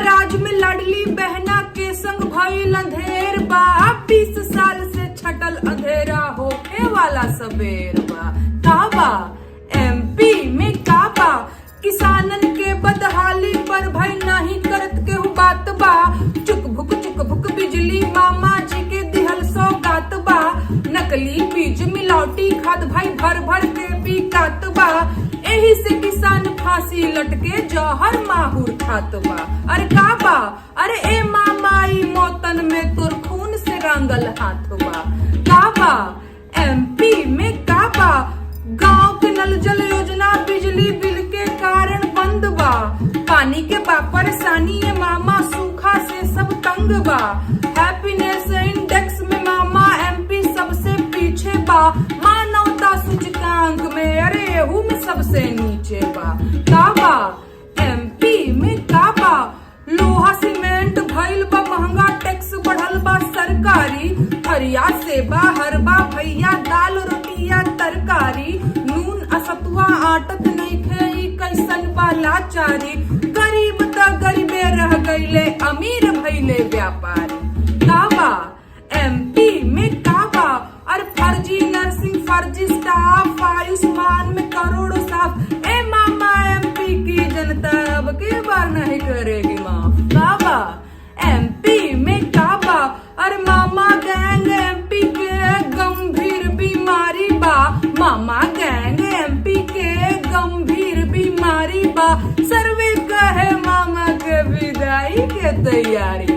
राज में लाडली बहना के संग भइल अंधेर बा। 20 साल से छटल अंधेरा होके वाला सबेर बा। काबा एमपी में काबा किसानन के बदहाली पर भई नहीं करत केहू बात बा। चुक भुक बिजली मामा जी के दिहल सौगात बा। नकली बीज मिलावटी खाद भाई भर भर के बिकात बा। एही से किसान फांसी लटके जहर माहुर खात बा। अरे काबा अरे ए मामाई मौतन में तोर खून से रंगल हाथ बा। काबा एमपी में काबा गांव के नल जल योजना बिजली बिल के कारण बंद बा। पानी के बा परेशानी ये मामा सूखा से सब तंग बा। हैप्पीनेस इंडेक्स में मामा एमपी सबसे पीछे बा। मानवता सूचकांक में अरे एहू में सबसे नीचे बा। काबा एमपी में काबा लोहा सीमेंट भइल बा महंगा, टैक्स बढ़ल बा सरकारी। हरिया से बाहर बा भैया दाल रोटिया तरकारी। नून असतुआ आटत नइखे ई कैसन बा लाचारी। गरीब त गरीबे रह गईले अमीर भइले व्यापारी। काबा एमपी में काबा और फर्जी नर्सिंग फर्जी स्टाफ आयुष्मान में करोड़ों साफ। ए मामा एमपी की जनता अब के बार नहीं करेगी माफ। काबा एमपी में काबा और मामा गैंग एमपी के गंभीर बीमारी बा। मामा गैंग एमपी के गंभीर बीमारी बा। सर्वे कहे मामा के विदाई के तैयारी